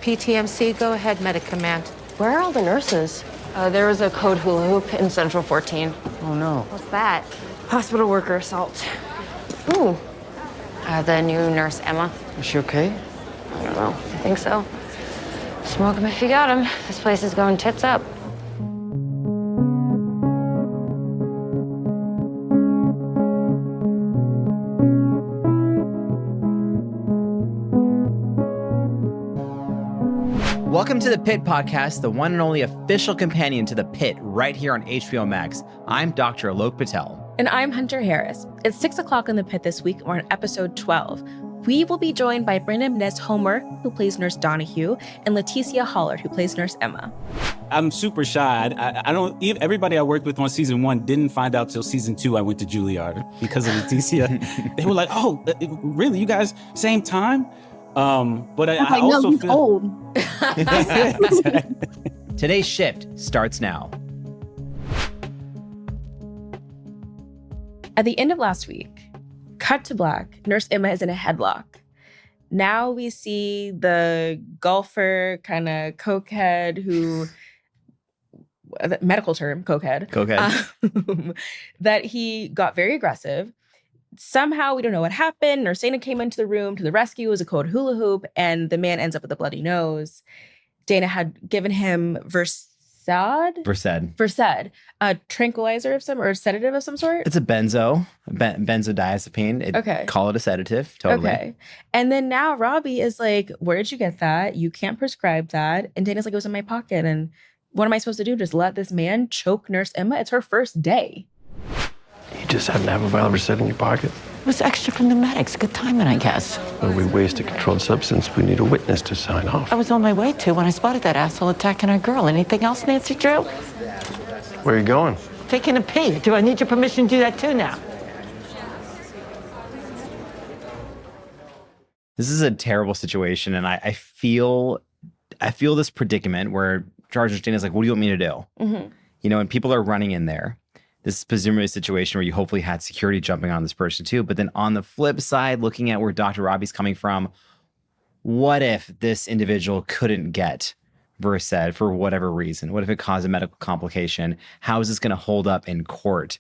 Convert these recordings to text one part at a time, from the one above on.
PTMC. Go ahead, Medicommand. Where are all the nurses? There was a code hula hoop in Central 14. Oh, no. What's that? Hospital worker assault. Ooh. The new nurse, Emma. Is she okay? I don't know. I think so. Smoke him if you got him. This place is going tits up. Welcome to the Pitt podcast, the one and only official companion to the Pitt, right here on HBO Max. I'm Dr. Alok Patel. And I'm Hunter Harris. It's 6 o'clock in the Pitt this week. We're on episode 12. We will be joined by Brandon Mendez Homer, who plays Nurse Donahue, and Laëtitia Hollard, who plays Nurse Emma. I'm super shy. I don't. Everybody I worked with on season 1 didn't find out till season 2 I went to Juilliard because of Laëtitia. They were like, "Oh, really? You guys same time?" But I also feel old. Today's shift starts now. At the end of last week, cut to black, Nurse Emma is in a headlock. Now we see the golfer, kind of cokehead who, medical term, cokehead. That he got very aggressive. Somehow, we don't know what happened. Nurse Dana came into the room to the rescue. It was a code hula hoop, and the man ends up with a bloody nose. Dana had given him Versed, a tranquilizer of some, or a sedative of some sort. It's a benzodiazepine. Okay. Call it a sedative, totally. Okay. And then now Robbie is like, where did you get that? You can't prescribe that. And Dana's like, it was in my pocket. And what am I supposed to do? Just let this man choke Nurse Emma? It's her first day. You just happen to have a vial of Versed in your pocket? It was extra from the medics. Good timing, I guess. When we waste a controlled substance, we need a witness to sign off. I was on my way to when I spotted that asshole attacking our girl. Anything else, Nancy Drew? Where are you going? Taking a pee. Do I need your permission to do that too now? This is a terrible situation, and I feel this predicament where Sergeant Dana's like, what do you want me to do? Mm-hmm. You know, and people are running in there. This is presumably a situation where you hopefully had security jumping on this person too. But then on the flip side, looking at where Dr. Robbie's coming from, what if this individual couldn't get Versed for whatever reason? What if it caused a medical complication? How is this going to hold up in court?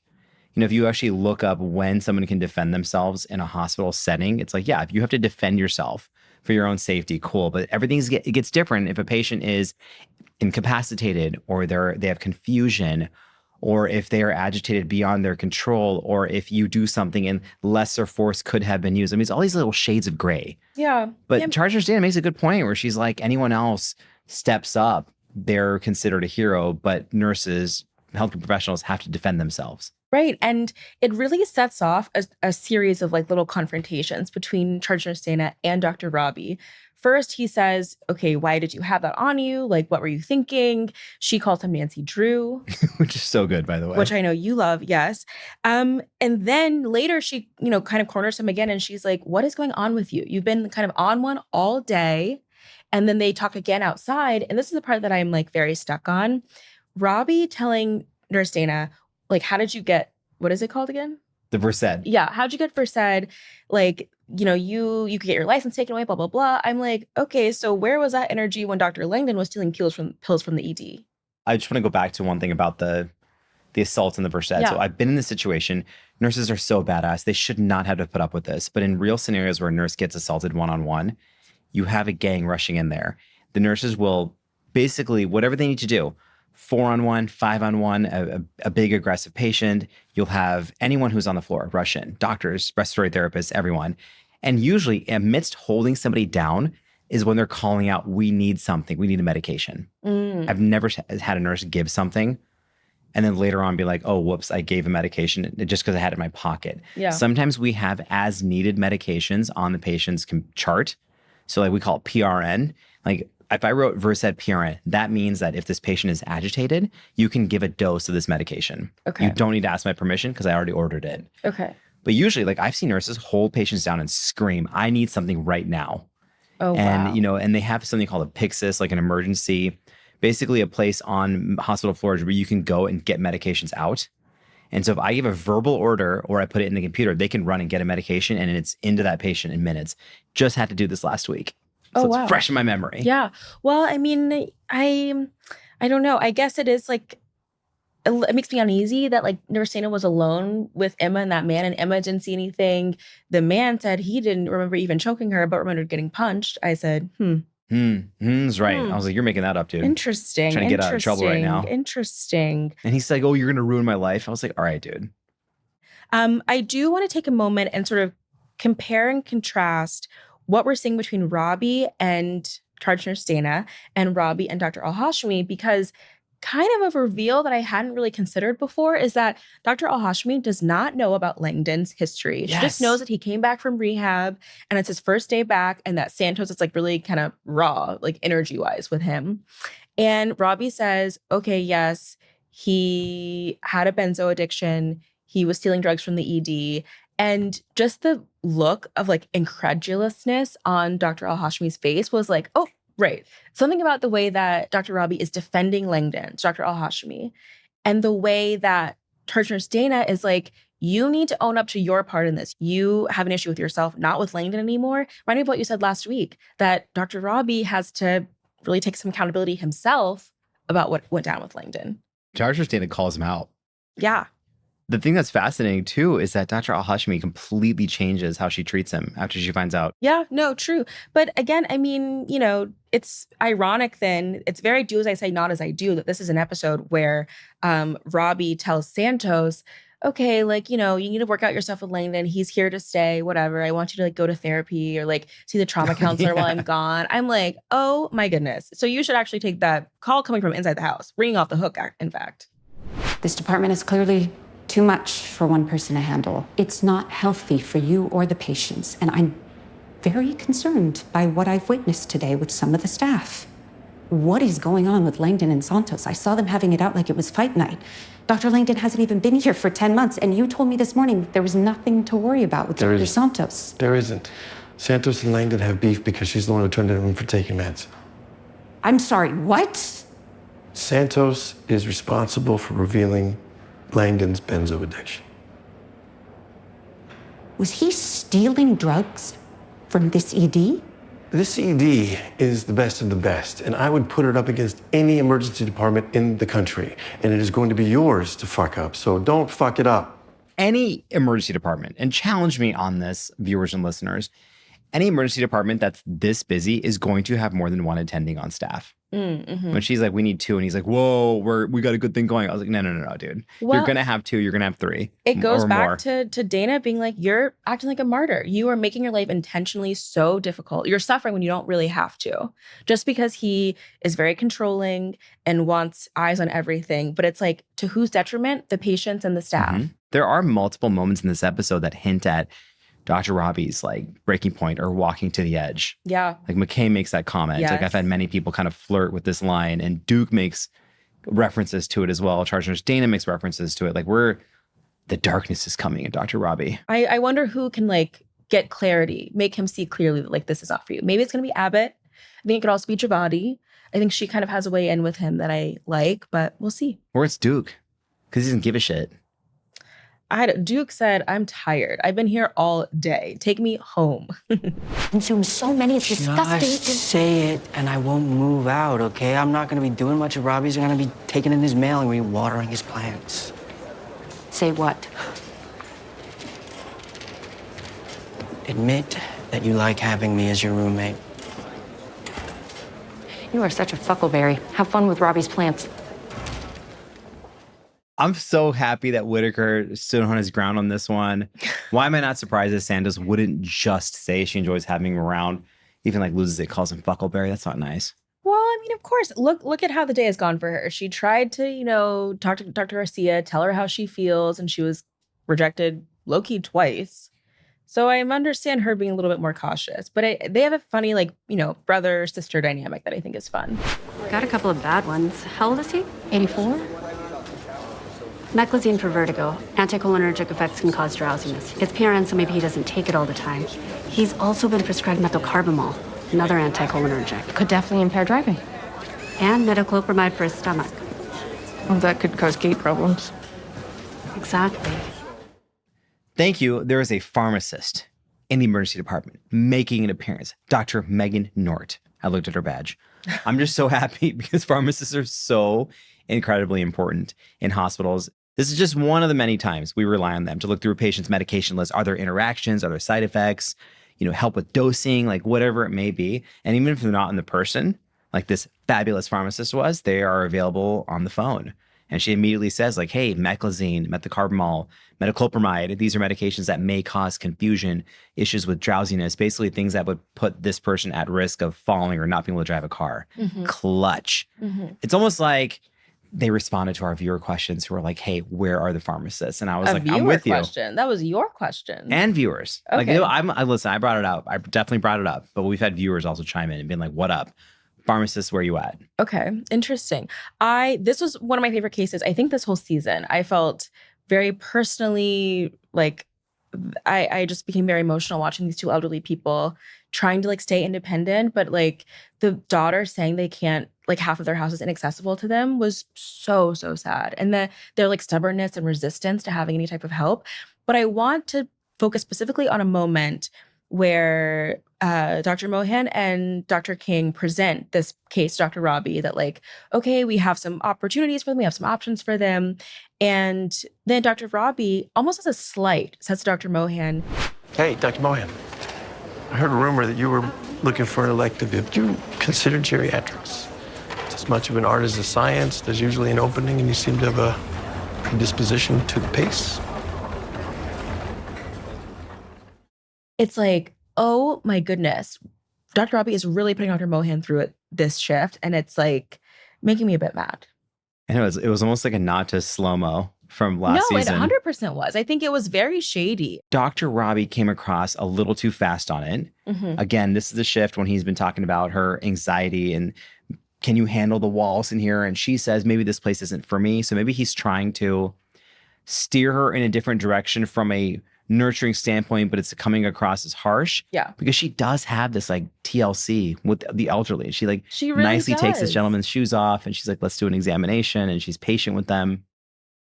You know, if you actually look up when someone can defend themselves in a hospital setting, it's like, yeah, if you have to defend yourself for your own safety, cool. But it gets different if a patient is incapacitated or they have confusion, or if they are agitated beyond their control, or if you do something and lesser force could have been used. I mean, it's all these little shades of gray. Yeah. But yeah. Sergeant Dana makes a good point where she's like, anyone else steps up, they're considered a hero, but nurses, healthcare professionals have to defend themselves. Right. And it really sets off a series of like little confrontations between Charge Nurse Dana and Dr. Robbie. First, he says, okay, why did you have that on you? Like, what were you thinking? She calls him Nancy Drew. Which is so good, by the way. Which I know you love, yes. And then later she, kind of corners him again and she's like, what is going on with you? You've been kind of on one all day. And then they talk again outside. And this is the part that I'm like very stuck on. Robbie telling Nurse Dana, like, how did you get, what is it called again? The Versed. Yeah. How'd you get Versed? Like, you could get your license taken away, blah, blah, blah. I'm like, okay, so where was that energy when Dr. Langdon was stealing pills from the ED? I just want to go back to one thing about the assault and the Versed. Yeah. So I've been in this situation. Nurses are so badass. They should not have to put up with this. But in real scenarios where a nurse gets assaulted one-on-one, you have a gang rushing in there. The nurses will basically, whatever they need to do, 4-on-1, 5-on-1, a big aggressive patient. You'll have anyone who's on the floor rush in, doctors, respiratory therapists, everyone. And usually amidst holding somebody down is when they're calling out, we need something, we need a medication. I've never had a nurse give something and then later on be like, oh, whoops, I gave a medication just because I had it in my pocket. Yeah. Sometimes we have as needed medications on the patient's chart. So like we call it PRN. Like if I wrote Versed PRN, that means that if this patient is agitated, you can give a dose of this medication. Okay. You don't need to ask my permission because I already ordered it. Okay. But usually, like I've seen nurses hold patients down and scream, I need something right now. Oh, and, wow. And they have something called a Pyxis, like an emergency, basically a place on hospital floors where you can go and get medications out. And so if I give a verbal order or I put it in the computer, they can run and get a medication and it's into that patient in minutes. Just had to do this last week. So Oh, it's wow. fresh in my memory. Yeah. Well, I mean, I don't know. I guess it is like it makes me uneasy that like Nurse Dana was alone with Emma and that man, and Emma didn't see anything. The man said he didn't remember even choking her, but remembered getting punched. I said, That's right. I was like, you're making that up, dude. Interesting. Trying to get out of trouble right now. Interesting. And he's like, oh, you're going to ruin my life. I was like, all right, dude. I do want to take a moment and sort of compare and contrast what we're seeing between Robbie and Charge Nurse Dana and Robbie and Dr. Al-Hashmi, because kind of a reveal that I hadn't really considered before is that Dr. Al-Hashmi does not know about Langdon's history. She just knows that he came back from rehab and it's his first day back, and that Santos is like really kind of raw, like energy-wise with him. And Robbie says, okay, yes, he had a benzo addiction. He was stealing drugs from the ED. And just the look of like incredulousness on Dr. Al-Hashmi's face was like, oh, right. Something about the way that Dr. Robbie is defending Langdon, Dr. Al-Hashmi, and the way that Charge Nurse Dana is like, you need to own up to your part in this. You have an issue with yourself, not with Langdon anymore. Remind me of what you said last week, that Dr. Robbie has to really take some accountability himself about what went down with Langdon. Charge Nurse Dana calls him out. Yeah. The thing that's fascinating, too, is that Dr. Al-Hashmi completely changes how she treats him after she finds out. Yeah, no, true. But again, I mean, you know, it's ironic then. It's very do as I say, not as I do, that this is an episode where Robbie tells Santos, okay, like, you know, you need to work out your stuff with Langdon. He's here to stay, whatever. I want you to like go to therapy or like see the trauma counselor while I'm gone. I'm like, oh my goodness. So you should actually take that call coming from inside the house, ringing off the hook, in fact. This department is clearly too much for one person to handle. It's not healthy for you or the patients, and I'm very concerned by what I've witnessed today with some of the staff. What is going on with Langdon and Santos? I saw them having it out like it was fight night. Dr. Langdon hasn't even been here for 10 months, and you told me this morning there was nothing to worry about with Dr. Santos. There isn't. Santos and Langdon have beef because she's the one who turned him in for taking meds. I'm sorry, what? Santos is responsible for revealing Langdon's benzo addiction. Was he stealing drugs from this ED? This ED is the best of the best, and I would put it up against any emergency department in the country, and it is going to be yours to fuck up, so don't fuck it up. Any emergency department, and challenge me on this, viewers and listeners, any emergency department that's this busy is going to have more than one attending on staff. Mm-hmm. When she's like, we need 2, and he's like, whoa, we got a good thing going. I was like, no, dude. Well, you're going to have 2, you're going to have 3. It goes or back more. to Dana being like, you're acting like a martyr. You are making your life intentionally so difficult. You're suffering when you don't really have to. Just because he is very controlling and wants eyes on everything. But it's like, to whose detriment? The patients and the staff. Mm-hmm. There are multiple moments in this episode that hint at Dr. Robbie's like breaking point or walking to the edge. Yeah. Like McKay makes that comment. Yes. Like I've had many people kind of flirt with this line, and Duke makes references to it as well. Charge Nurse Dana makes references to it. Like the darkness is coming at Dr. Robbie. I wonder who can like get clarity, make him see clearly that like this is not for you. Maybe it's going to be Abbott. I think it could also be Javadi. I think she kind of has a way in with him that I like, but we'll see. Or it's Duke, because he doesn't give a shit. Duke said, I'm tired. I've been here all day. Take me home. Consume so many, it's disgusting. Just say it and I won't move out, okay? I'm not gonna be doing much of Robbie's. I'm gonna be taking in his mail and re-watering his plants. Say what? Admit that you like having me as your roommate. You are such a fuckleberry. Have fun with Robbie's plants. I'm so happy that Whitaker stood on his ground on this one. Why am I not surprised that Santos wouldn't just say she enjoys having him around, even like loses it, calls him Fuckleberry? That's not nice. Well, I mean, of course, look at how the day has gone for her. She tried to, you know, talk to Dr. Garcia, tell her how she feels, and she was rejected low-key twice. So I understand her being a little bit more cautious. But they have a funny, like, you know, brother-sister dynamic that I think is fun. Got a couple of bad ones. How old is he? 84? Meclizine for vertigo. Anticholinergic effects can cause drowsiness. It's PRN, so maybe he doesn't take it all the time. He's also been prescribed methylcarbamol, another anticholinergic. Could definitely impair driving. And metoclopramide for his stomach. Well, that could cause gait problems. Exactly. Thank you. There is a pharmacist in the emergency department, making an appearance, Dr. Megan Nort. I looked at her badge. I'm just so happy because pharmacists are so incredibly important in hospitals. This is just one of the many times we rely on them to look through a patient's medication list. Are there interactions? Are there side effects? Help with dosing, like whatever it may be. And even if they're not in the person, like this fabulous pharmacist was, they are available on the phone. And she immediately says, like, hey, meclizine, methocarbamol, metoclopramide, these are medications that may cause confusion, issues with drowsiness, basically things that would put this person at risk of falling or not being able to drive a car. Clutch. It's almost like they responded to our viewer questions who were like, hey, where are the pharmacists? And I was like, I'm with you. Question. That was your question. And viewers. Okay. Listen, I brought it up. I definitely brought it up. But we've had viewers also chime in and been like, what up? Pharmacists, where you at? Okay, interesting. This was one of my favorite cases. I think this whole season, I felt very personally like I just became very emotional watching these two elderly people trying to like stay independent, but like the daughter saying they can't, like half of their house is inaccessible to them was so sad. And their like stubbornness and resistance to having any type of help. But I want to focus specifically on a moment where Dr. Mohan and Dr. King present this case to Dr. Robbie that like, okay, we have some opportunities for them, we have some options for them. And then Dr. Robbie, almost as a slight, says to Dr. Mohan, Hey, Dr. Mohan, I heard a rumor that you were looking for an elective. Have you considered geriatrics? It's as much of an art as a science. There's usually an opening, and you seem to have a disposition to the pace. it's like, oh my goodness, Dr. Robbie is really putting Dr. Mohan through it this shift, and it's like making me a bit mad. And it was almost like a nod to slow-mo from last season. No, it 100% was. I think it was very shady. Dr. Robbie came across a little too fast on it. Mm-hmm. Again, this is the shift when he's been talking about her anxiety and can you handle the walls in here? And she says, maybe this place isn't for me. So maybe he's trying to steer her in a different direction from a nurturing standpoint, but it's coming across as harsh. Yeah. Because she does have this like TLC with the elderly. She really nicely does. takes this gentleman's shoes off and she's like, let's do an examination. And she's patient with them.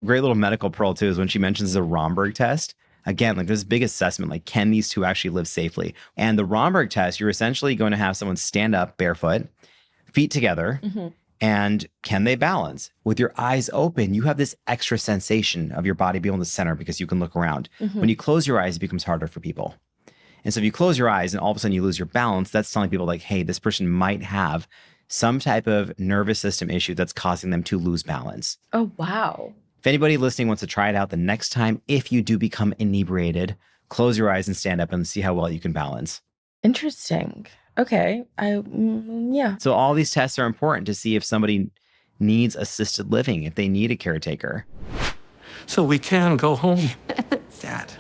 Great little medical pearl too is when she mentions the Romberg test. Again, like this big assessment, like can these two actually live safely? And the Romberg test, you're essentially going to have someone stand up barefoot, feet together, Mm-hmm. and can they balance? With your eyes open, you have this extra sensation of your body being able to center because you can look around. Mm-hmm. When you close your eyes, it becomes harder for people. And so if you close your eyes and all of a sudden you lose your balance, that's telling people like, hey, this person might have some type of nervous system issue that's causing them to lose balance. Oh, wow. If anybody listening wants to try it out the next time, if you do become inebriated, close your eyes and stand up and see how well you can balance. Interesting. Okay. Yeah. So all these tests are important to see if somebody needs assisted living, if they need a caretaker. So we can go home. Dad,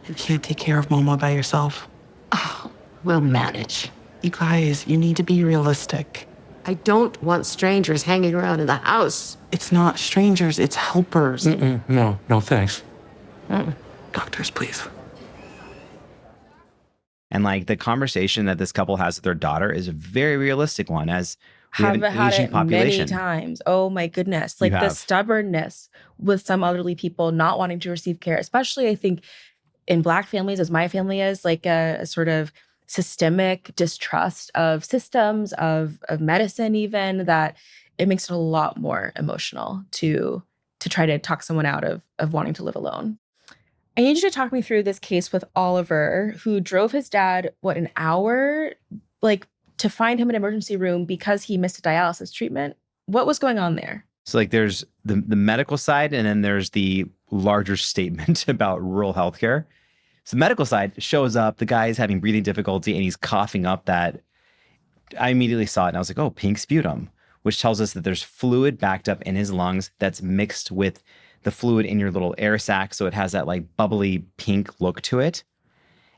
you can't take care of Mama by yourself. Oh, we'll manage. You guys, you need to be realistic. I don't want strangers hanging around in the house. It's not strangers, it's helpers. No, thanks. Doctors, please. And like the conversation that this couple has with their daughter is a very realistic one as we have an had aging it population. many times. Oh my goodness. Like the have. stubbornness with some elderly people not wanting to receive care, especially I think in Black families, as my family is, like a sort of systemic distrust of systems, of medicine even, that it makes it a lot more emotional to try to talk someone out of wanting to live alone. I need you to talk me through this case with Oliver, who drove his dad, an hour, like to find him an emergency room because he missed a dialysis treatment. What was going on there? So like there's the medical side and then there's the larger statement about rural healthcare. So the medical side shows up, the guy is having breathing difficulty and he's coughing up that. I immediately saw it and I was like, oh, pink sputum, which tells us that there's fluid backed up in his lungs that's mixed with the fluid in your little air sac. So it has that like bubbly pink look to it.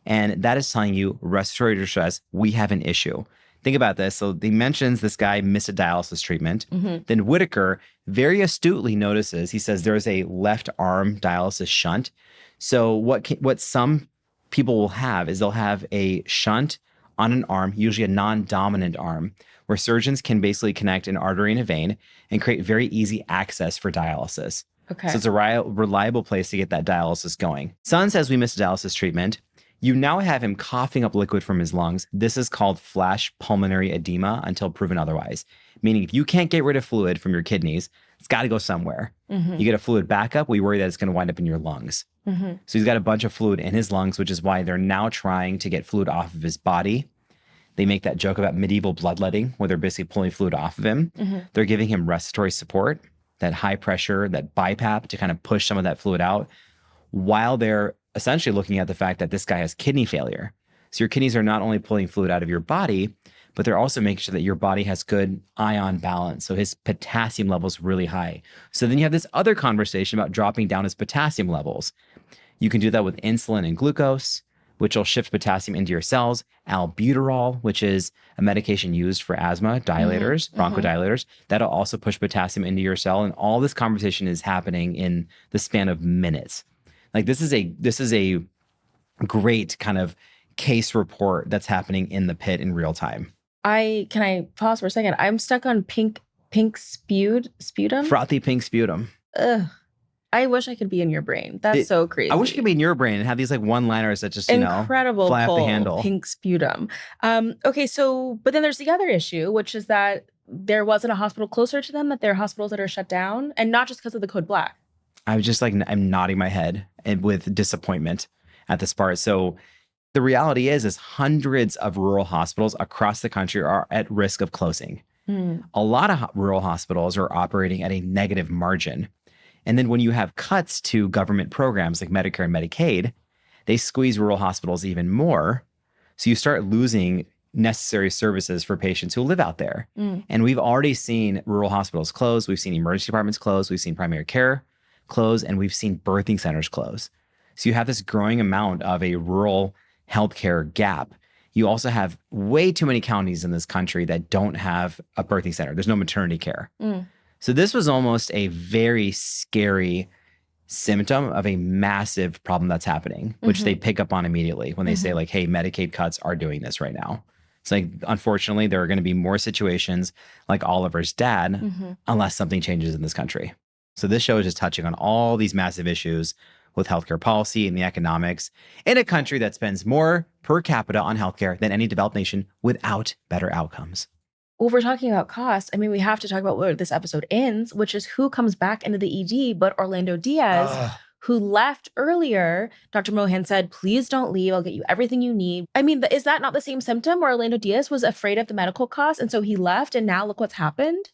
And that is telling you respiratory distress, we have an issue. Think about this. So he mentions this guy missed a dialysis treatment. Mm-hmm. Then Whitaker very astutely notices, he says there's a left arm dialysis shunt. So what some people will have is they'll have a shunt on an arm, usually a non-dominant arm, where surgeons can basically connect an artery and a vein and create very easy access for dialysis. Okay. So it's a reliable place to get that dialysis going. Son says we missed a dialysis treatment. You now have him coughing up liquid from his lungs. This is called flash pulmonary edema until proven otherwise. Meaning if you can't get rid of fluid from your kidneys, it's got to go somewhere. You get a fluid backup, we worry that it's going to wind up in your lungs. So he's got a bunch of fluid in his lungs, which is why they're now trying to get fluid off of his body. They make that joke about medieval bloodletting, where they're basically pulling fluid off of him. They're giving him respiratory support, that high pressure, that BiPAP to kind of push some of that fluid out, while they're essentially looking at the fact that this guy has kidney failure. So your kidneys are not only pulling fluid out of your body, but they're also making sure that your body has good ion balance. So his potassium level is really high. So then you have this other conversation about dropping down his potassium levels. You can do that with insulin and glucose, which will shift potassium into your cells. Albuterol, which is a medication used for asthma dilators, bronchodilators, that'll also push potassium into your cell. And all this conversation is happening in the span of minutes. Like this is a great kind of case report that's happening in the pit in real time. Can I pause for a second? I'm stuck on pink sputum. Frothy pink sputum. Ugh. I wish I could be in your brain. That's so crazy. I wish it could be in your brain and have these like one-liners that just, incredible fly off the pull, handle. Pink sputum. Okay, so, but then there's the other issue, which is that there wasn't a hospital closer to them, that there are hospitals that are shut down, and not just because of the code black. I was just like, I'm nodding my head and with disappointment at this part. So the reality is hundreds of rural hospitals across the country are at risk of closing. A lot of rural hospitals are operating at a negative margin. And then when you have cuts to government programs like Medicare and Medicaid, they squeeze rural hospitals even more. So you start losing necessary services for patients who live out there. And we've already seen rural hospitals close. We've seen emergency departments close. We've seen primary care close, and we've seen birthing centers close. So you have this growing amount of a rural healthcare gap. You also have way too many counties in this country that don't have a birthing center. There's no maternity care. So this was almost a very scary symptom of a massive problem that's happening, which they pick up on immediately when they say like, hey, Medicaid cuts are doing this right now. It's like, unfortunately, there are going to be more situations like Oliver's dad unless something changes in this country. So this show is just touching on all these massive issues with healthcare policy and the economics in a country that spends more per capita on healthcare than any developed nation without better outcomes. Well, if we're talking about cost, I mean, we have to talk about where this episode ends, which is who comes back into the ED but Orlando Diaz, who left earlier. Dr. Mohan said, please don't leave. I'll get you everything you need. I mean, is that not the same symptom where Orlando Diaz was afraid of the medical costs? And so he left, and now look what's happened.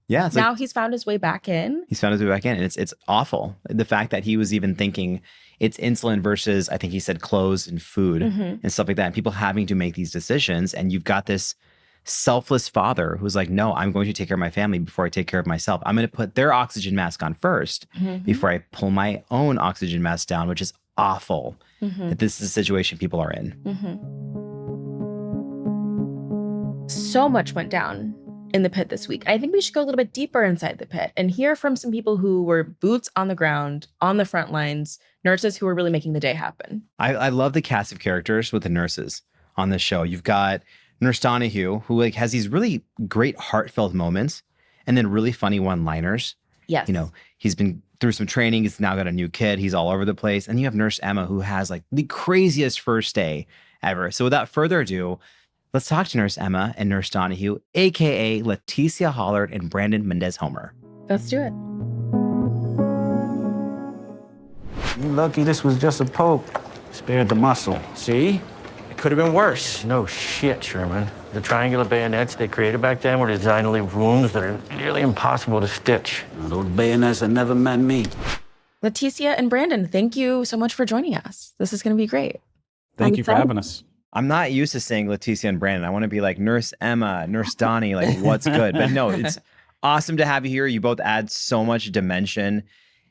Yeah. Now he's found his way back in. He's found his way back in. And it's awful. The fact that he was even thinking it's insulin versus, I think he said, clothes and food and stuff like that. And people having to make these decisions. And you've got this selfless father who's like, no, I'm going to take care of my family before I take care of myself. I'm going to put their oxygen mask on first before I pull my own oxygen mask down, which is awful that this is the situation people are in. So much went down in the pit this week. I think we should go a little bit deeper inside the pit and hear from some people who were boots on the ground, on the front lines, nurses who were really making the day happen. I love the cast of characters with the nurses on this show. You've got Nurse Donahue, who like has these really great heartfelt moments and then really funny one-liners. Yes. You know, he's been through some training. He's now got a new kid. He's all over the place. And you have Nurse Emma, who has like the craziest first day ever. So without further ado, let's talk to Nurse Emma and Nurse Donahue, a.k.a. Laëtitia Hollard and Brandon Mendez Homer. Let's do it. You're lucky this was just a poke. Spared the muscle. See? It could have been worse. No shit, Sherman. The triangular bayonets they created back then were designed to leave wounds that are nearly impossible to stitch. Now, those bayonets have never met me. Laëtitia and Brandon, thank you so much for joining us. This is going to be great. Thank you for having us. I'm not used to saying Laëtitia and Brandon. I want to be like Nurse Emma, Nurse Donnie, like what's good. But no, it's awesome to have you here. You both add so much dimension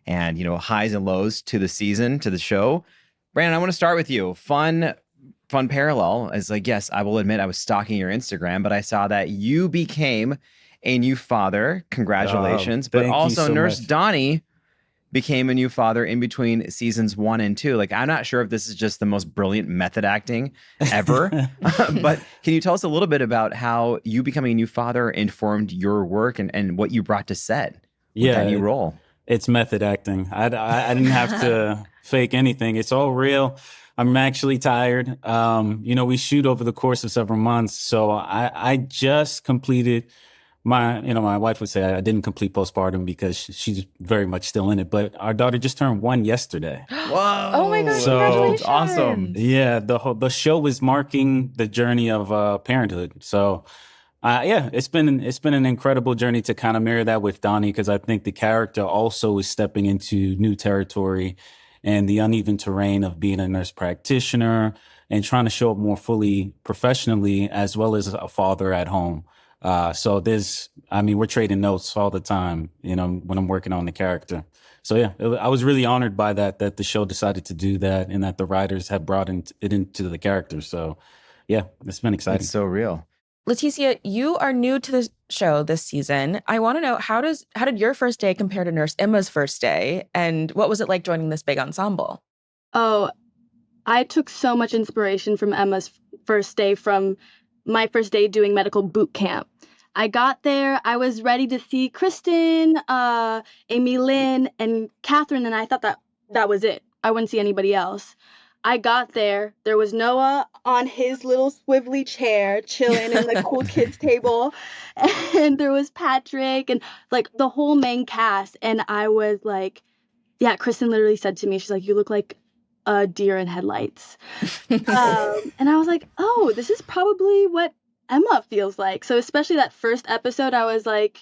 and, you know, highs and lows to the season, to the show. Brandon, I want to start with you. Fun parallel is like, yes, I will admit I was stalking your Instagram, but I saw that you became a new father. Congratulations. But also Nurse Donnie became a new father in between seasons 1 and 2. Like, I'm not sure if this is just the most brilliant method acting ever, but can you tell us a little bit about how you becoming a new father informed your work and what you brought to set with that new role? It's method acting. I didn't have to fake anything. It's all real. I'm actually tired. We shoot over the course of several months. So I just completed my wife would say I didn't complete postpartum because she's very much still in it. But our daughter just turned 1 yesterday. Whoa. Oh my gosh, So, congratulations. Awesome. Yeah, the show is marking the journey of parenthood. So, it's been an incredible journey to kind of mirror that with Donnie, because I think the character also is stepping into new territory and the uneven terrain of being a nurse practitioner and trying to show up more fully professionally as well as a father at home. So we're trading notes all the time, when I'm working on the character. So yeah, I was really honored by that the show decided to do that and that the writers have brought it into the character. So yeah, it's been exciting. It's so real. Laëtitia, you are new to the show this season. I want to know, how did your first day compare to Nurse Emma's first day? And what was it like joining this big ensemble? Oh, I took so much inspiration from Emma's first day from my first day doing medical boot camp. I got there, I was ready to see Kristen, Amy Lynn, and Catherine, and I thought that was it. I wouldn't see anybody else. I got there was Noah on his little swivelly chair, chilling in the cool kids table, and there was Patrick and like the whole main cast, and I was like, yeah, Kristen literally said to me, she's like, you look like a deer in headlights. And I was like, oh, this is probably what Emma feels like. So especially that first episode, I was like,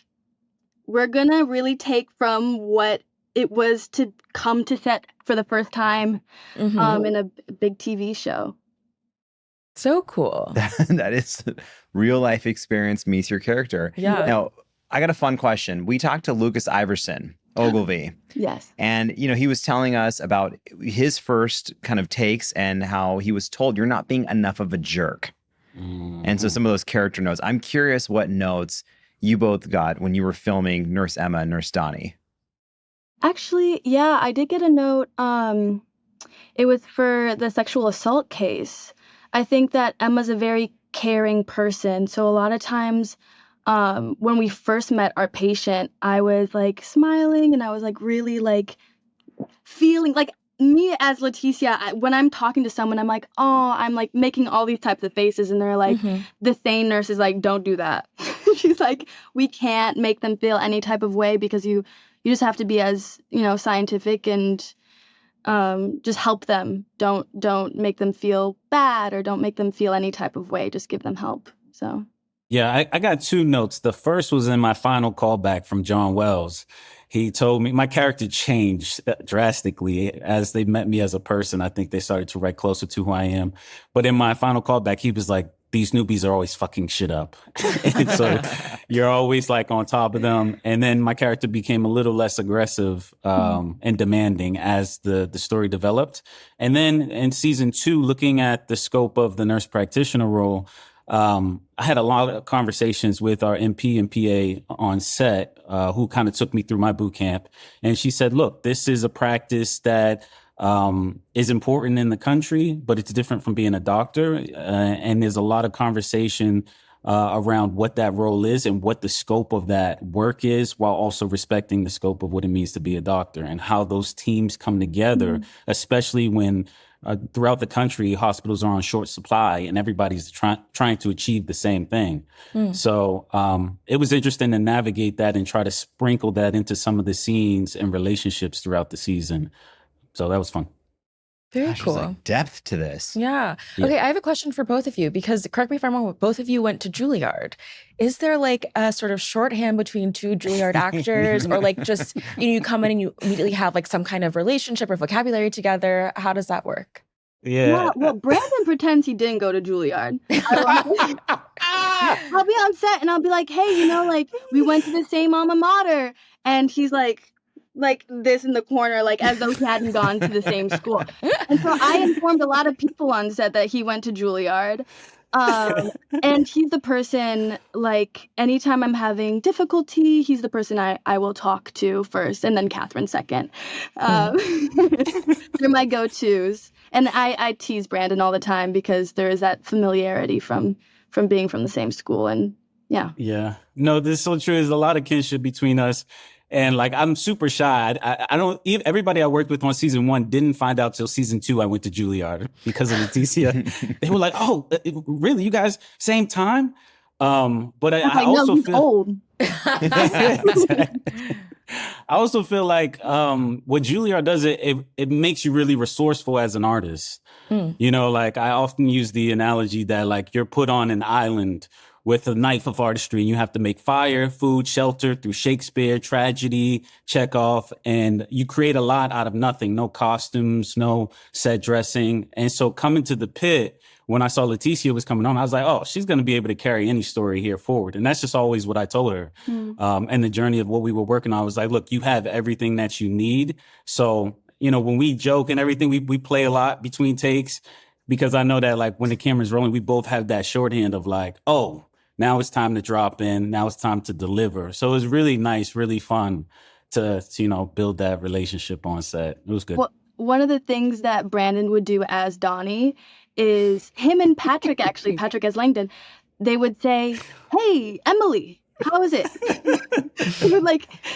we're gonna really take from what it was to come to set for the first time in a big TV show. So cool. That is real life experience meets your character. Yeah. Now, I got a fun question. We talked to Lucas Iverson, Ogilvy. Yes. And, he was telling us about his first kind of takes and how he was told you're not being enough of a jerk. And so some of those character notes. I'm curious what notes you both got when you were filming Nurse Emma and Nurse Donnie. Actually, yeah, I did get a note. It was for the sexual assault case. I think that Emma's a very caring person. So a lot of times when we first met our patient, I was like smiling and I was like really like feeling like me as Laëtitia, when I'm talking to someone, I'm like, oh, I'm like making all these types of faces. And they're like, the sane nurse is like, don't do that. She's like, we can't make them feel any type of way because you just have to be as, scientific and just help them. Don't make them feel bad or don't make them feel any type of way. Just give them help. So. Yeah, I got 2 notes. The first was in my final callback from John Wells. He told me my character changed drastically as they met me as a person. I think they started to write closer to who I am. But in my final callback, he was like, these newbies are always fucking shit up. And so you're always like on top of them. And then my character became a little less aggressive and demanding as the story developed. And then in season 2, looking at the scope of the nurse practitioner role, I had a lot of conversations with our MP and PA on set who kind of took me through my boot camp. And she said, look, this is a practice that is important in the country, but it's different from being a doctor. And there's a lot of conversation around what that role is and what the scope of that work is, while also respecting the scope of what it means to be a doctor and how those teams come together, especially when throughout the country, hospitals are on short supply and everybody's trying to achieve the same thing. So it was interesting to navigate that and try to sprinkle that into some of the scenes and relationships throughout the season. So that was fun. Very cool. There's like depth to this. Yeah. Okay, I have a question for both of you because, correct me if I'm wrong, but both of you went to Juilliard. Is there like a sort of shorthand between 2 Juilliard actors or like just, you come in and you immediately have like some kind of relationship or vocabulary together? How does that work? Yeah. Well, Brandon pretends he didn't go to Juilliard. I'll be on set and I'll be like, hey, like we went to the same alma mater. And he's like this in the corner, like as though he hadn't gone to the same school. And so I informed a lot of people on set that he went to Juilliard. And he's the person, like, anytime I'm having difficulty, he's the person I will talk to first, and then Catherine second. They're my go-tos. And I tease Brandon all the time because there is that familiarity from being from the same school. And yeah. Yeah. No, this is so true. There's a lot of kinship between us. And like, I'm super shy. I don't, everybody I worked with on season 1 didn't find out till season 2 I went to Juilliard because of Laëtitia. They were like, oh, really? You guys, same time? But I also feel old. I also feel like what Juilliard does, it makes you really resourceful as an artist. You know, like I often use the analogy that like you're put on an island with a knife of artistry and you have to make fire, food, shelter through Shakespeare, tragedy, Chekhov, and you create a lot out of nothing. No costumes, no set dressing. And so coming to the Pit, when I saw Laëtitia was coming on, I was like, oh, she's going to be able to carry any story here forward. And that's just always what I told her. And the journey of what we were working on, I was like, look, you have everything that you need. So, you know, when we joke and everything, we play a lot between takes because I know that like when the camera's rolling, we both have that shorthand of like, oh, now it's time to drop in. Now it's time to deliver. So it was really nice, really fun to you know, build that relationship on set. It was good. Well, one of the things that Brandon would do as Donnie is him and Patrick, actually, Patrick as Langdon, they would say, hey, Emily, how is it?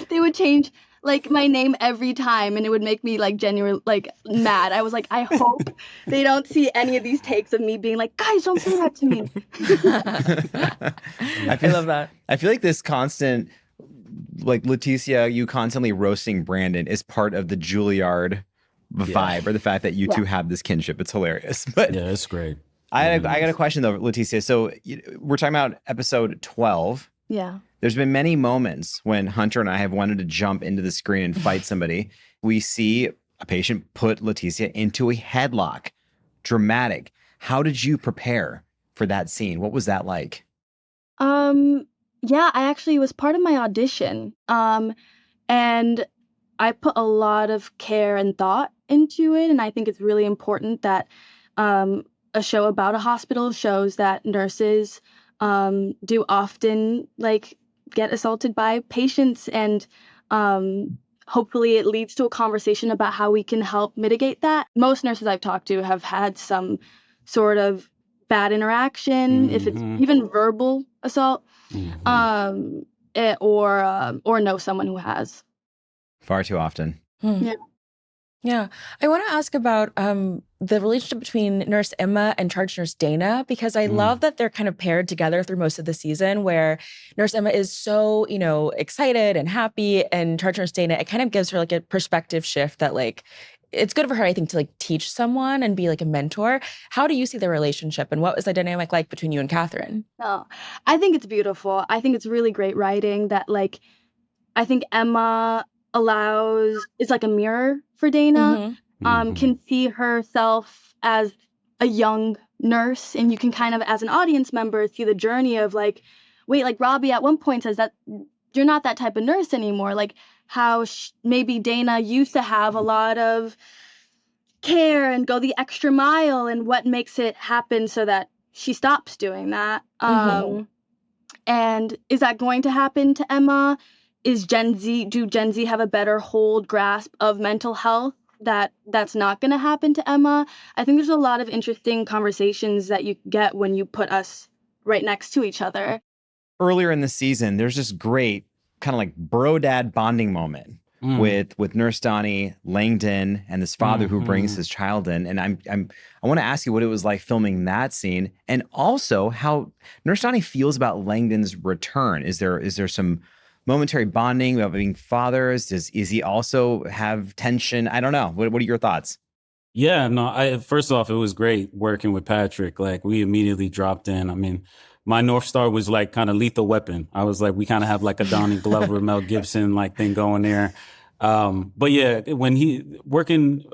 they would change like my name every time and it would make me like genuinely like mad. I was like, I hope they don't see any of these takes of me being like, guys, don't say that to me. I love that. I feel like this constant, like Laëtitia, you constantly roasting Brandon is part of the Juilliard vibe or the fact that you two have this kinship. It's hilarious. But yeah, it's great. I got a question though, Laëtitia. So we're talking about episode 12. Yeah. There's been many moments when Hunter and I have wanted to jump into the screen and fight somebody. We see a patient put Laëtitia into a headlock. Dramatic. How did you prepare for that scene? What was that like? Yeah, I actually was part of my audition. And I put a lot of care and thought into it. And I think it's really important that a show about a hospital shows that nurses do often like get assaulted by patients, and hopefully it leads to a conversation about how we can help mitigate that. Most nurses I've talked to have had some sort of bad interaction, if it's even verbal assault, or know someone who has. Far too often. Yeah. I want to ask about the relationship between Nurse Emma and Charge Nurse Dana, because I love that they're kind of paired together through most of the season, where Nurse Emma is so, you know, excited and happy, and Charge Nurse Dana, it kind of gives her like a perspective shift that like, it's good for her, I think, to like teach someone and be like a mentor. How do you see the relationship, and what was the dynamic like between you and Catherine? Oh, I think it's beautiful. I think it's really great writing that like, I think Emma it's like a mirror for Dana, can see herself as a young nurse, and you can kind of, as an audience member, see the journey of like, wait, like Robbie at one point says that you're not that type of nurse anymore, like how maybe Dana used to have a lot of care and go the extra mile, and what makes it happen so that she stops doing that. And is that going to happen to Emma? Do Gen Z have a better grasp of mental health that's not going to happen to Emma? I think there's a lot of interesting conversations that you get when you put us right next to each other. Earlier in the season, there's this great kind of like bro dad bonding moment with Nurse Donnie, Langdon, and this father who brings his child in. And I want to ask you what it was like filming that scene, and also how Nurse Donnie feels about Langdon's return. Is there some momentary bonding about being fathers? Is he also have tension? I don't know. What are your thoughts? Yeah, no, first off, it was great working with Patrick. Like, we immediately dropped in. I mean, my North Star was like kind of Lethal Weapon. I was like, we kind of have like a Donnie Glover, Mel Gibson like thing going there. But yeah, when he working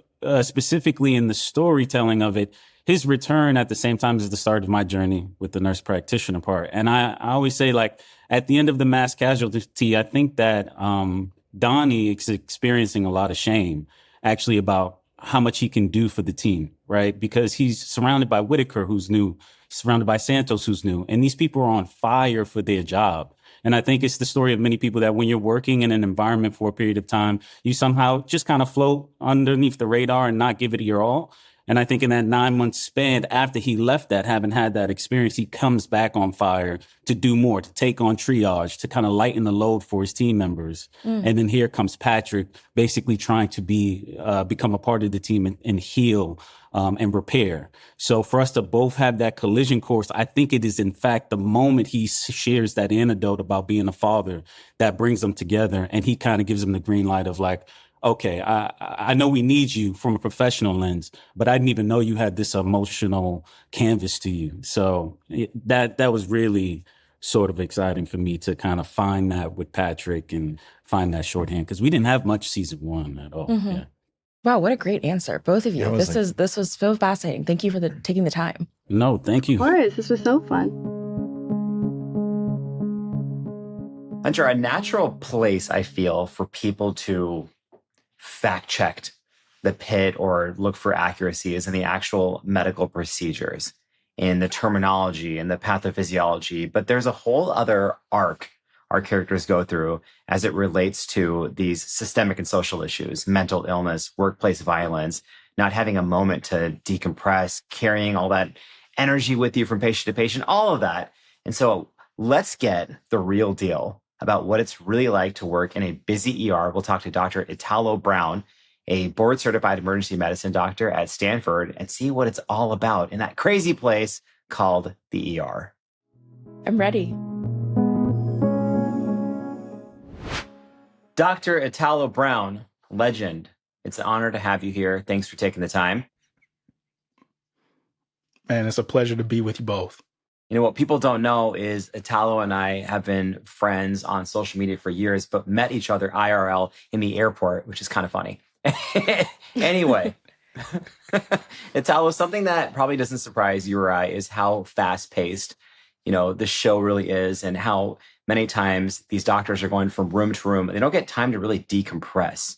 specifically in the storytelling of it, his return at the same time is the start of my journey with the nurse practitioner part. And I always say, like, at the end of the mass casualty, I think that Donnie is experiencing a lot of shame, actually, about how much he can do for the team, right? Because he's surrounded by Whitaker, who's new, surrounded by Santos, who's new. And these people are on fire for their job. And I think it's the story of many people that when you're working in an environment for a period of time, you somehow just kind of float underneath the radar and not give it your all. And I think in that 9-month span after he left that, having had that experience, he comes back on fire to do more, to take on triage, to kind of lighten the load for his team members. And then here comes Patrick basically trying to become a part of the team and heal and repair. So for us to both have that collision course, I think it is in fact the moment he shares that anecdote about being a father that brings them together. And he kind of gives them the green light of like, okay, I know we need you from a professional lens, but I didn't even know you had this emotional canvas to you. So that was really sort of exciting for me to kind of find that with Patrick and find that shorthand, because we didn't have much season 1 at all. Yeah. Wow, what a great answer, both of you. Yeah, This was so fascinating. Thank you for taking the time. No, thank you. Of course, this was so fun. Hunter, a natural place I feel for people to fact checked the Pitt or look for accuracy is in the actual medical procedures, in the terminology and the pathophysiology. But there's a whole other arc our characters go through as it relates to these systemic and social issues, mental illness, workplace violence, not having a moment to decompress, carrying all that energy with you from patient to patient, all of that. And so let's get the real deal about what it's really like to work in a busy ER. We'll talk to Dr. Italo Brown, a board-certified emergency medicine doctor at Stanford, and see what it's all about in that crazy place called the ER. I'm ready. Dr. Italo Brown, legend. It's an honor to have you here. Thanks for taking the time. Man, it's a pleasure to be with you both. You know, what people don't know is Italo and I have been friends on social media for years, but met each other IRL in the airport, which is kind of funny. Anyway, Italo, something that probably doesn't surprise you or I is how fast-paced, the show really is, and how many times these doctors are going from room to room. They don't get time to really decompress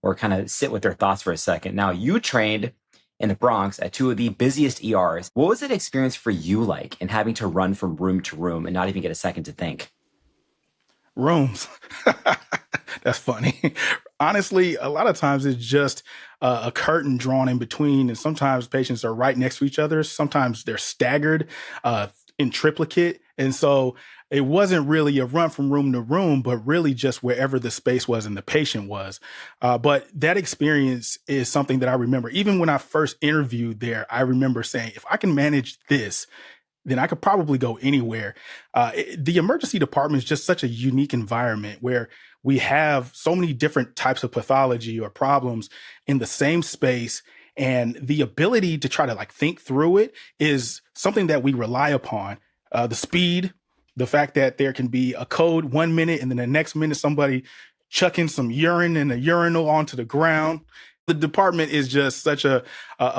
or kind of sit with their thoughts for a second. Now, you trained in the Bronx at 2 of the busiest ERs. What was that experience for you like in having to run from room to room and not even get a second to think? Rooms. That's funny. Honestly, a lot of times it's just a curtain drawn in between, and sometimes patients are right next to each other. Sometimes they're staggered in triplicate. And so it wasn't really a run from room to room, but really just wherever the space was and the patient was. But that experience is something that I remember. Even when I first interviewed there, I remember saying, if I can manage this, then I could probably go anywhere. The emergency department is just such a unique environment where we have so many different types of pathology or problems in the same space. And the ability to try to think through it is something that we rely upon. The speed, the fact that there can be a code 1 minute and then the next minute somebody chucking some urine in a urinal onto the ground. The department is just such a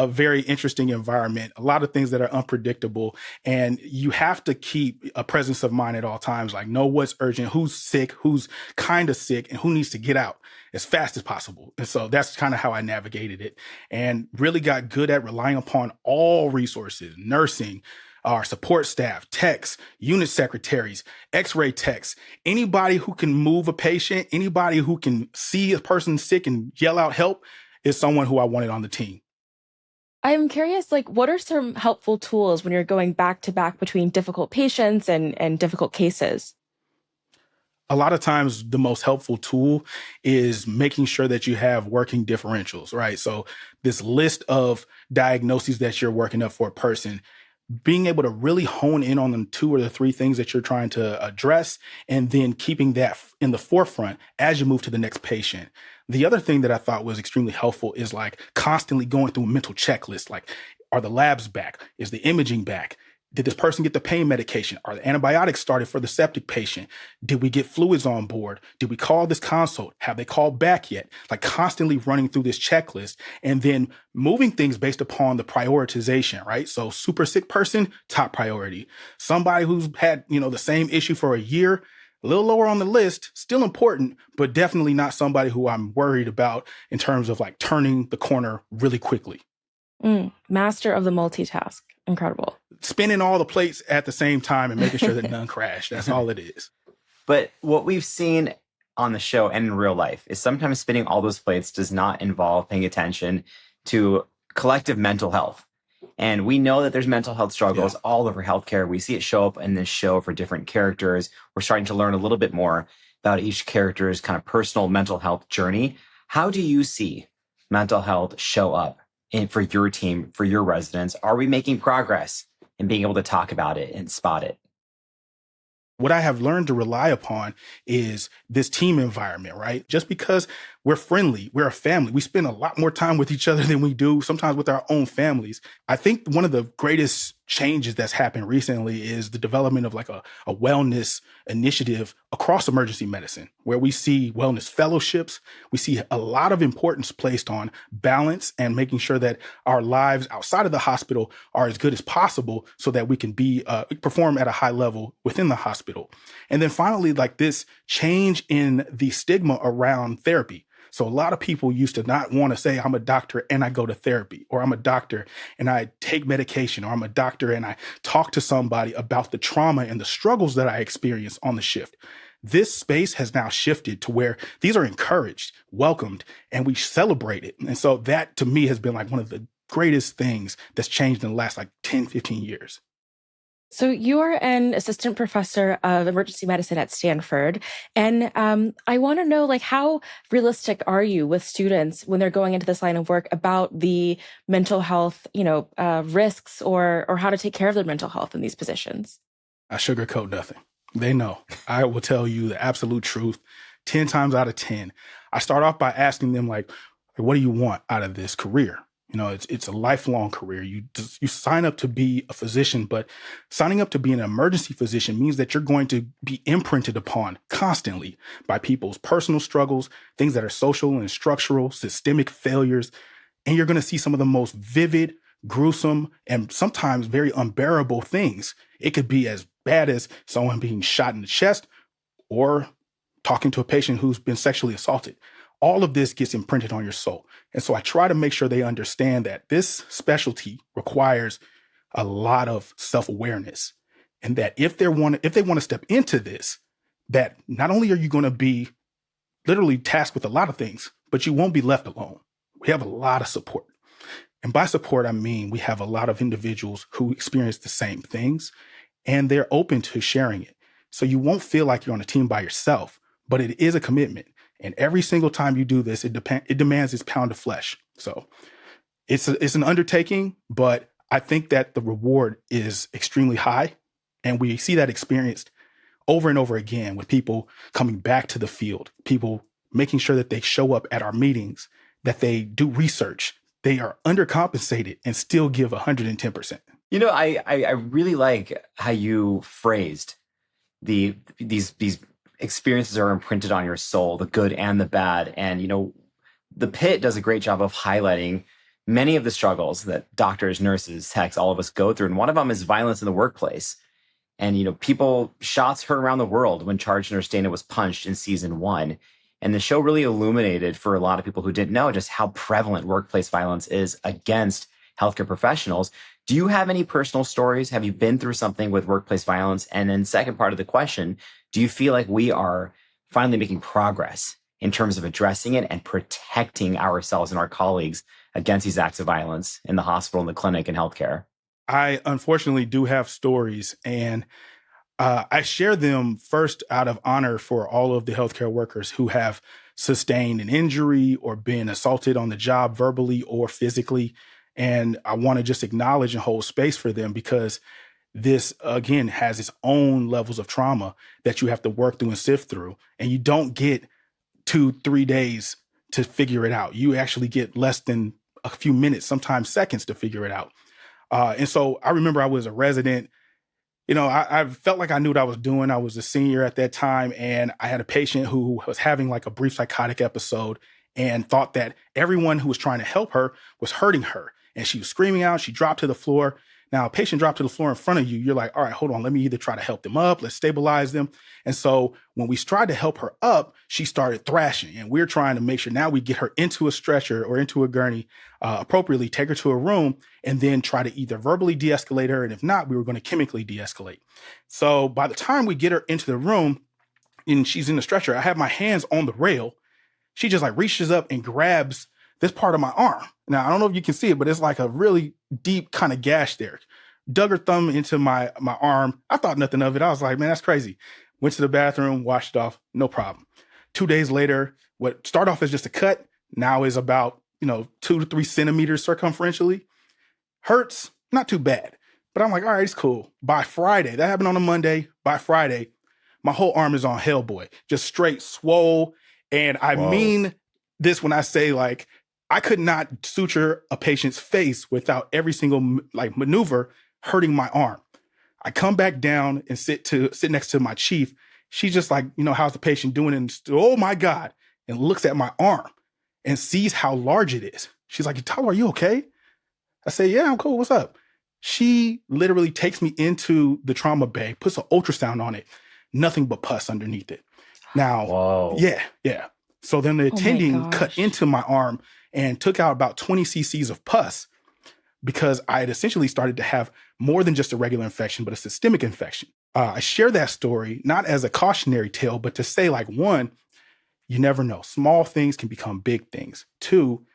very interesting environment, a lot of things that are unpredictable. And you have to keep a presence of mind at all times, know what's urgent, who's sick, who's kind of sick, and who needs to get out as fast as possible. And so that's kind of how I navigated it and really got good at relying upon all resources, nursing, our support staff, techs, unit secretaries, x-ray techs, anybody who can move a patient, anybody who can see a person sick and yell out help is someone who I wanted on the team. I'm curious, what are some helpful tools when you're going back to back between difficult patients and difficult cases? A lot of times the most helpful tool is making sure that you have working differentials, right? So this list of diagnoses that you're working up for a person, being able to really hone in on the 2 or the 3 things that you're trying to address, and then keeping that in the forefront as you move to the next patient. The other thing that I thought was extremely helpful is constantly going through a mental checklist. Are the labs back? Is the imaging back? Did this person get the pain medication? Are the antibiotics started for the septic patient? Did we get fluids on board? Did we call this consult? Have they called back yet? Constantly running through this checklist and then moving things based upon the prioritization, right? So super sick person, top priority. Somebody who's had, the same issue for a year, a little lower on the list, still important, but definitely not somebody who I'm worried about in terms of turning the corner really quickly. Master of the multitask. Incredible. Spinning all the plates at the same time and making sure that none crash. That's all it is. But what we've seen on the show and in real life is sometimes spinning all those plates does not involve paying attention to collective mental health. And we know that there's mental health struggles all over healthcare. We see it show up in this show for different characters. We're starting to learn a little bit more about each character's kind of personal mental health journey. How do you see mental health show up for your team, for your residents? Are we making progress in being able to talk about it and spot it? What I have learned to rely upon is this team environment, right? Just because we're friendly, we're a family, we spend a lot more time with each other than we do sometimes with our own families. I think one of the greatest changes that's happened recently is the development of like a wellness initiative across emergency medicine, where we see wellness fellowships. We see a lot of importance placed on balance and making sure that our lives outside of the hospital are as good as possible so that we can perform at a high level within the hospital. And then finally, like this change in the stigma around therapy. So a lot of people used to not want to say, I'm a doctor and I go to therapy, or I'm a doctor and I take medication, or I'm a doctor and I talk to somebody about the trauma and the struggles that I experience on the shift. This space has now shifted to where these are encouraged, welcomed, and we celebrate it. And so that to me has been like one of the greatest things that's changed in the last like 10, 15 years. So you are an assistant professor of emergency medicine at Stanford. And I want to know, like, how realistic are you with students when they're going into this line of work about the mental health, risks or how to take care of their mental health in these positions? I sugarcoat nothing. They know. I will tell you the absolute truth 10 times out of 10. I start off by asking them, like, what do you want out of this career? It's a lifelong career. You sign up to be a physician, but signing up to be an emergency physician means that you're going to be imprinted upon constantly by people's personal struggles, things that are social and structural, systemic failures. And you're going to see some of the most vivid, gruesome, and sometimes very unbearable things. It could be as bad as someone being shot in the chest or talking to a patient who's been sexually assaulted. All of this gets imprinted on your soul. And so I try to make sure they understand that this specialty requires a lot of self-awareness, and that if they want to step into this, that not only are you going to be literally tasked with a lot of things, but you won't be left alone. We have a lot of support. And by support, I mean we have a lot of individuals who experience the same things, and they're open to sharing it. So you won't feel like you're on a team by yourself, but it is a commitment. And every single time you do this, it demands its pound of flesh. So it's an undertaking, but I think that the reward is extremely high. And we see that experienced over and over again with people coming back to the field, people making sure that they show up at our meetings, that they do research. They are undercompensated and still give 110%. I really like how you phrased these experiences are imprinted on your soul, the good and the bad. And, the Pitt does a great job of highlighting many of the struggles that doctors, nurses, techs, all of us go through. And one of them is violence in the workplace. And, shots heard around the world when Charge Nurse Dana was punched in season 1. And the show really illuminated for a lot of people who didn't know just how prevalent workplace violence is against healthcare professionals. Do you have any personal stories? Have you been through something with workplace violence? And then second part of the question, do you feel like we are finally making progress in terms of addressing it and protecting ourselves and our colleagues against these acts of violence in the hospital, in the clinic, and healthcare? I unfortunately do have stories, and I share them first out of honor for all of the healthcare workers who have sustained an injury or been assaulted on the job verbally or physically. And I want to just acknowledge and hold space for them, because this, again, has its own levels of trauma that you have to work through and sift through. And you don't get 2-3 days to figure it out. You actually get less than a few minutes, sometimes seconds, to figure it out. And so I remember I was a resident. I felt like I knew what I was doing. I was a senior at that time, and I had a patient who was having like a brief psychotic episode and thought that everyone who was trying to help her was hurting her. And she was screaming out. She dropped to the floor. Now, a patient dropped to the floor in front of you. You're like, all right, hold on. Let me either try to help them up. Let's stabilize them. And so when we tried to help her up, she started thrashing. And we're trying to make sure now we get her into a stretcher or into a gurney appropriately, take her to a room, and then try to either verbally de-escalate her. And if not, we were going to chemically de-escalate. So by the time we get her into the room and she's in the stretcher, I have my hands on the rail. She just like reaches up and grabs this part of my arm. Now, I don't know if you can see it, but it's like a really deep kind of gash there. Dug her thumb into my arm. I thought nothing of it. I was like, man, that's crazy. Went to the bathroom, washed it off, no problem. 2 days later, what started off as just a cut now is about, 2 to 3 centimeters circumferentially. Hurts, not too bad. But I'm like, all right, it's cool. By Friday, that happened on a Monday. By Friday, my whole arm is on Hellboy, just straight swole. And I mean this when I say, like, I could not suture a patient's face without every single maneuver hurting my arm. I come back down and sit next to my chief. She's just like, how's the patient doing? And oh my God, and looks at my arm and sees how large it is. She's like, Italo, are you okay? I say, yeah, I'm cool. What's up? She literally takes me into the trauma bay, puts an ultrasound on it, nothing but pus underneath it. Now, yeah. So then the attending cut into my arm and took out about 20 cc's of pus because I had essentially started to have more than just a regular infection, but a systemic infection. I share that story not as a cautionary tale, but to say, like, one, you never know. Small things can become big things. Two,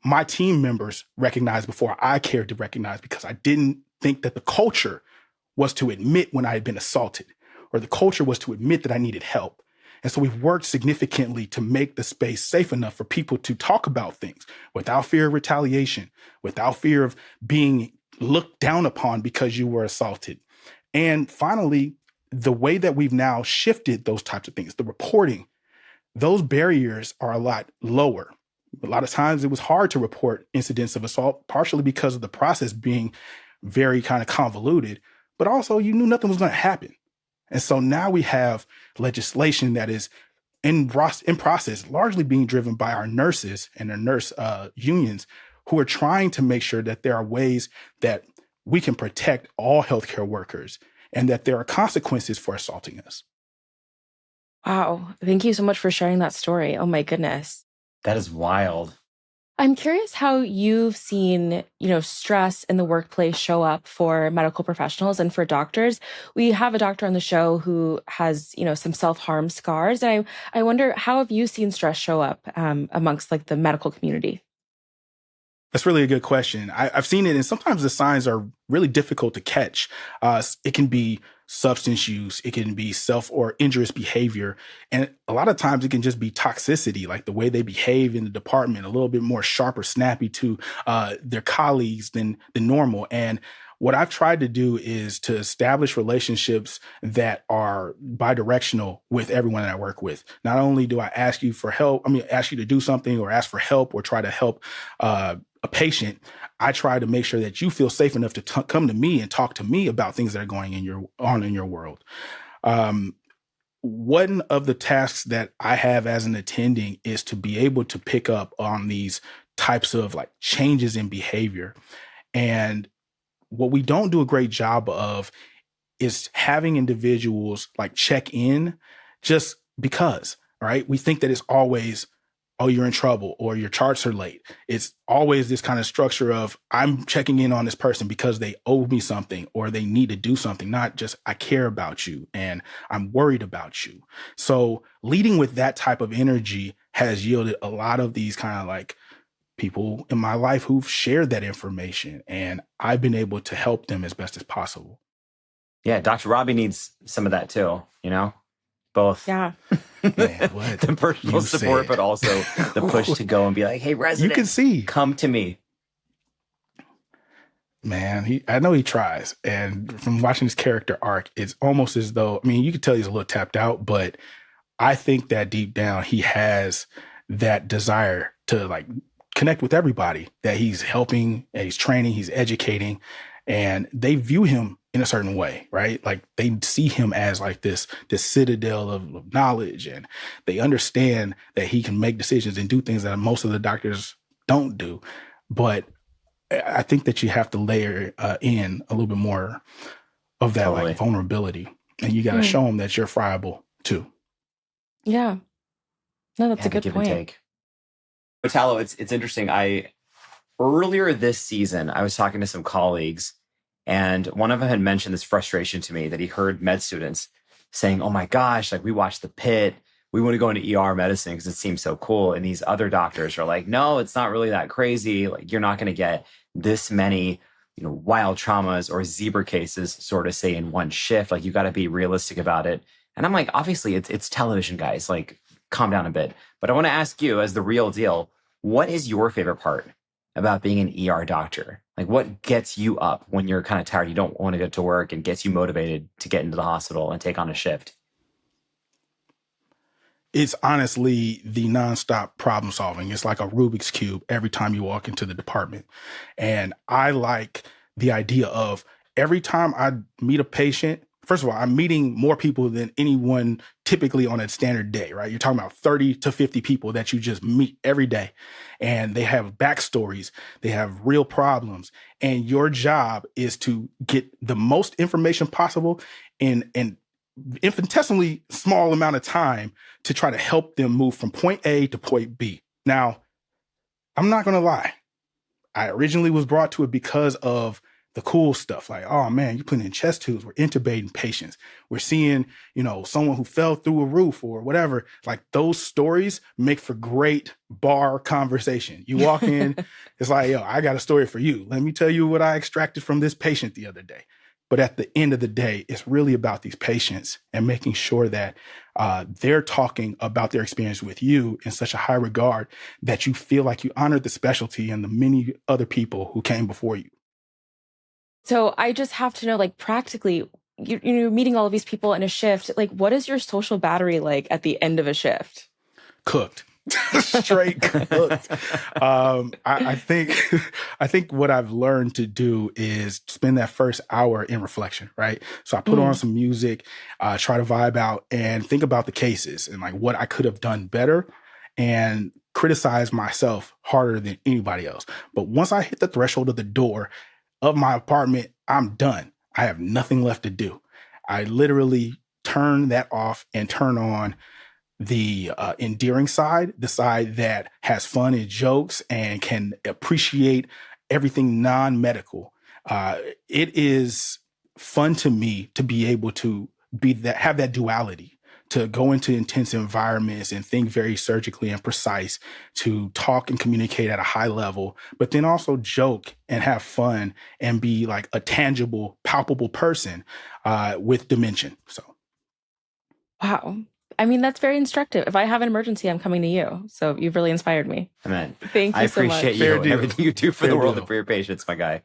my team members recognized before I cared to recognize because I didn't think that the culture was to admit when I had been assaulted or the culture was to admit that I needed help. And so we've worked significantly to make the space safe enough for people to talk about things without fear of retaliation, without fear of being looked down upon because you were assaulted. And finally, the way that we've now shifted those types of things, the reporting, those barriers are a lot lower. A lot of times it was hard to report incidents of assault, partially because of the process being very kind of convoluted, but also you knew nothing was going to happen. And so now we have legislation that is in process, largely being driven by our nurses and our nurse unions who are trying to make sure that there are ways that we can protect all healthcare workers and that there are consequences for assaulting us. Wow. Thank you so much for sharing that story. Oh my goodness. That is wild. I'm curious how you've seen, stress in the workplace show up for medical professionals and for doctors. We have a doctor on the show who has, some self-harm scars. And I wonder, how have you seen stress show up amongst the medical community? That's really a good question. I've seen it, and sometimes the signs are really difficult to catch. It can be substance use, it can be self or injurious behavior, and a lot of times it can just be toxicity, like the way they behave in the department, a little bit more sharp or snappy to their colleagues than normal. And what I've tried to do is to establish relationships that are bidirectional with everyone that I work with. Not only do I ask you for help, ask you to do something or ask for help or try to help a patient, I try to make sure that you feel safe enough to come to me and talk to me about things that are going on in your world. One of the tasks that I have as an attending is to be able to pick up on these types of changes in behavior. And what we don't do a great job of is having individuals check in just because, right? We think that it's always, oh, you're in trouble or your charts are late. It's always this kind of structure of I'm checking in on this person because they owe me something or they need to do something, not just I care about you and I'm worried about you. So leading with that type of energy has yielded a lot of these kind of people in my life who've shared that information, and I've been able to help them as best as possible. Yeah, Dr. Robbie needs some of that too, both. Yeah. Man, what the personal support, but also the push to go and be like, hey, resident, you can see, come to me. Man, I know he tries. And from watching his character arc, it's almost as though, you can tell he's a little tapped out, but I think that deep down he has that desire to connect with everybody that he's helping and he's training, he's educating, and they view him in a certain way, right? They see him as this citadel of knowledge, and they understand that he can make decisions and do things that most of the doctors don't do. But I think that you have to layer in a little bit more of that vulnerability, and you got to show them that you're friable too. Yeah. No, that's a good give point. And take. Italo, it's interesting. Earlier this season, I was talking to some colleagues, and one of them had mentioned this frustration to me that he heard med students saying, oh my gosh, we watched the Pitt, we want to go into ER medicine because it seems so cool. And these other doctors are like, no, it's not really that crazy. Like, you're not going to get this many, wild traumas or zebra cases, sort of say, in one shift. Like, you got to be realistic about it. And I'm like, obviously it's television, guys. Like, calm down a bit. But I want to ask you, as the real deal, what is your favorite part about being an ER doctor? Like, what gets you up when you're kind of tired, you don't want to get to work, and gets you motivated to get into the hospital and take on a shift? It's honestly the nonstop problem solving. It's like a Rubik's Cube every time you walk into the department. And I like the idea of every time I meet a patient, first of all, I'm meeting more people than anyone typically on a standard day, right? You're talking about 30 to 50 people that you just meet every day. And they have backstories, they have real problems. And your job is to get the most information possible in an infinitesimally small amount of time to try to help them move from point A to point B. Now, I'm not going to lie. I originally was brought to it because of the cool stuff. Like, oh man, you're putting in chest tubes. We're intubating patients. We're seeing, someone who fell through a roof or whatever. Like, those stories make for great bar conversation. You walk in, it's like, yo, I got a story for you. Let me tell you what I extracted from this patient the other day. But at the end of the day, it's really about these patients and making sure that they're talking about their experience with you in such a high regard that you feel like you honored the specialty and the many other people who came before you. So I just have to know, like, practically, you're meeting all of these people in a shift. Like, what is your social battery like at the end of a shift? Cooked. Straight cooked. I think what I've learned to do is spend that first hour in reflection, right? So I put on some music, try to vibe out and think about the cases and like what I could have done better, and criticize myself harder than anybody else. But once I hit the threshold of the door of my apartment, I'm done. I have nothing left to do. I literally turn that off and turn on the endearing side, the side that has fun and jokes and can appreciate everything non-medical. It is fun to me to be able to have that duality, to go into intense environments and think very surgically and precise, to talk and communicate at a high level, but then also joke and have fun and be like a tangible, palpable person with dimension. So, wow. I mean, that's very instructive. If I have an emergency, I'm coming to you. So you've really inspired me. Amen. Thank you so much. I appreciate you and everything you do for the world and for your patients, my guy.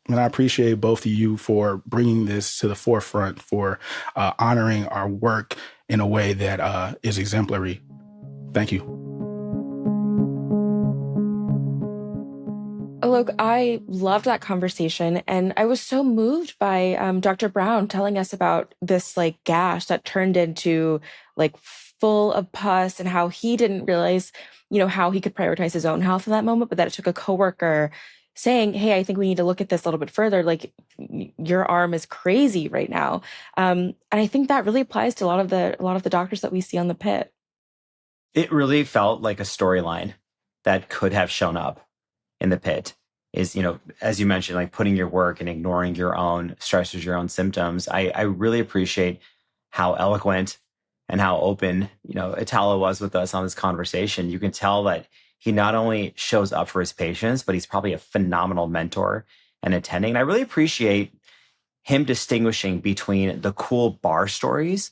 And I appreciate both of you for bringing this to the forefront, for honoring our work in a way that is exemplary. Thank you. Alok, I loved that conversation, and I was so moved by Dr. Brown telling us about this like gash that turned into like full of pus, and how he didn't realize, how he could prioritize his own health in that moment, but that it took a coworker saying, hey, I think we need to look at this a little bit further. Like, your arm is crazy right now. And I think that really applies to a lot of the doctors that we see on the Pitt. It really felt like a storyline that could have shown up in the Pitt. Is, as you mentioned, like putting your work and ignoring your own stressors, your own symptoms. I really appreciate how eloquent and how open, Italo was with us on this conversation. You can tell that he not only shows up for his patients, but he's probably a phenomenal mentor and attending. And I really appreciate him distinguishing between the cool bar stories,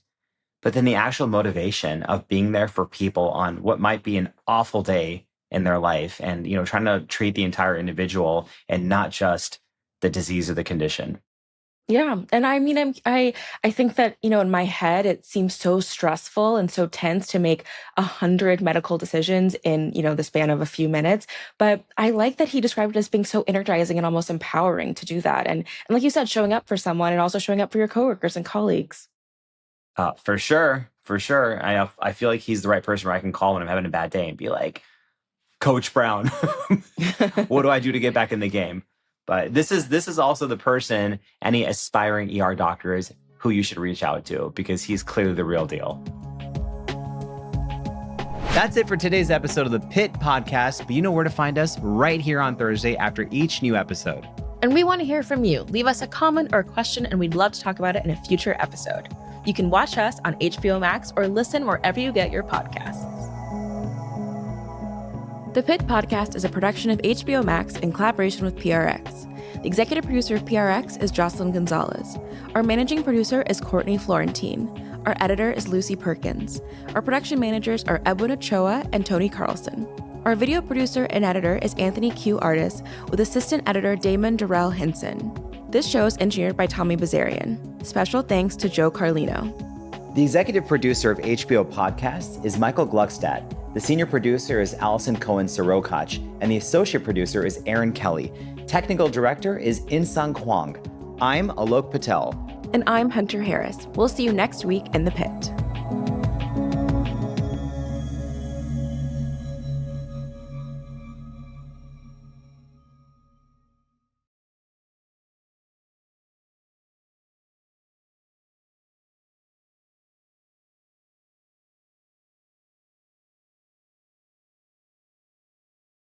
but then the actual motivation of being there for people on what might be an awful day in their life, and trying to treat the entire individual and not just the disease or the condition. Yeah. And I mean, I think that, in my head, it seems so stressful and so tense to make 100 medical decisions in, the span of a few minutes. But I like that he described it as being so energizing and almost empowering to do that. And like you said, showing up for someone and also showing up for your coworkers and colleagues. For sure. I feel like he's the right person where I can call when I'm having a bad day and be like, Coach Brown, what do I do to get back in the game? But this is also the person, any aspiring ER doctors, who you should reach out to, because he's clearly the real deal. That's it for today's episode of the Pitt Podcast, but you know where to find us right here on Thursday after each new episode. And we want to hear from you. Leave us a comment or a question, and we'd love to talk about it in a future episode. You can watch us on HBO Max or listen wherever you get your podcasts. The Pitt Podcast is a production of HBO Max in collaboration with PRX. The executive producer of PRX is Jocelyn Gonzalez. Our managing producer is Courtney Florentine. Our editor is Lucy Perkins. Our production managers are Edwin Ochoa and Tony Carlson. Our video producer and editor is Anthony Q. Artis, with assistant editor Damon Durrell Hinson. This show is engineered by Tommy Bazarian. Special thanks to Joe Carlino. The executive producer of HBO Podcasts is Michael Gluckstadt. The senior producer is Allison Cohen-Sirokach, and the associate producer is Aaron Kelly. Technical director is In-Sung Kwang. I'm Alok Patel. And I'm Hunter Harris. We'll see you next week in the Pit.